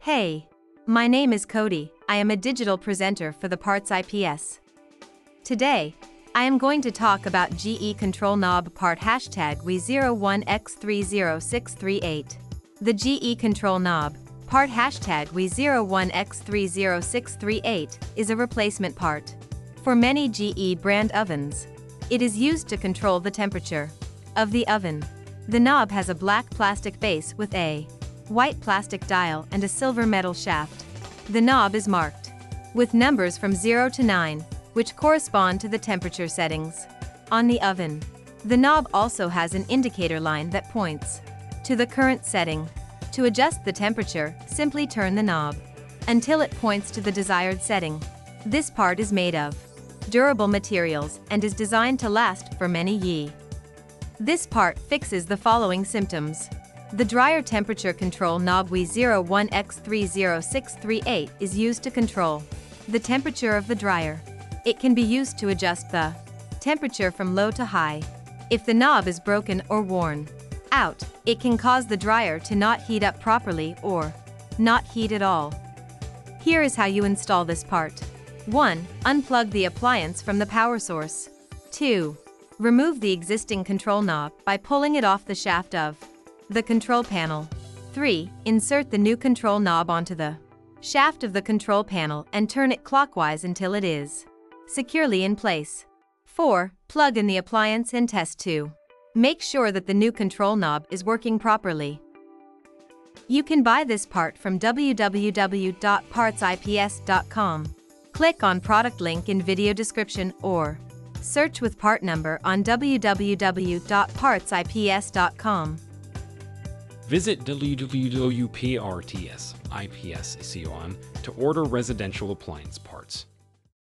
Hey, my name is Cody. I am a digital presenter for the PartsIPS. Today, I am going to talk about GE control knob part #WE01X30638. The GE control knob part #WE01X30638 is a replacement part for many GE brand ovens. It is used to control the temperature of the oven. The knob has a black plastic base with a white plastic dial and a silver metal shaft. The knob is marked with numbers from 0 to 9, which correspond to the temperature settings on the oven. The knob also has an indicator line that points to the current setting. To adjust the temperature, simply turn the knob until it points to the desired setting. This part is made of durable materials and is designed to last for many years. This part fixes the following symptoms. The dryer temperature control knob WE01X30638 is used to control the temperature of the dryer. It can be used to adjust the temperature from low to high. If the knob is broken or worn out, it can cause the dryer to not heat up properly or not heat at all. Here is how you install this part. 1. Unplug the appliance from the power source. 2. Remove the existing control knob by pulling it off the shaft of the control panel. 3. Insert the new control knob onto the shaft of the control panel and turn it clockwise until it is securely in place. 4. Plug in the appliance and test to make sure that the new control knob is working properly. You can buy this part from www.partsips.com. Click on product link in video description or search with part number on www.partsips.com. Visit www.partsips.com to order residential appliance parts.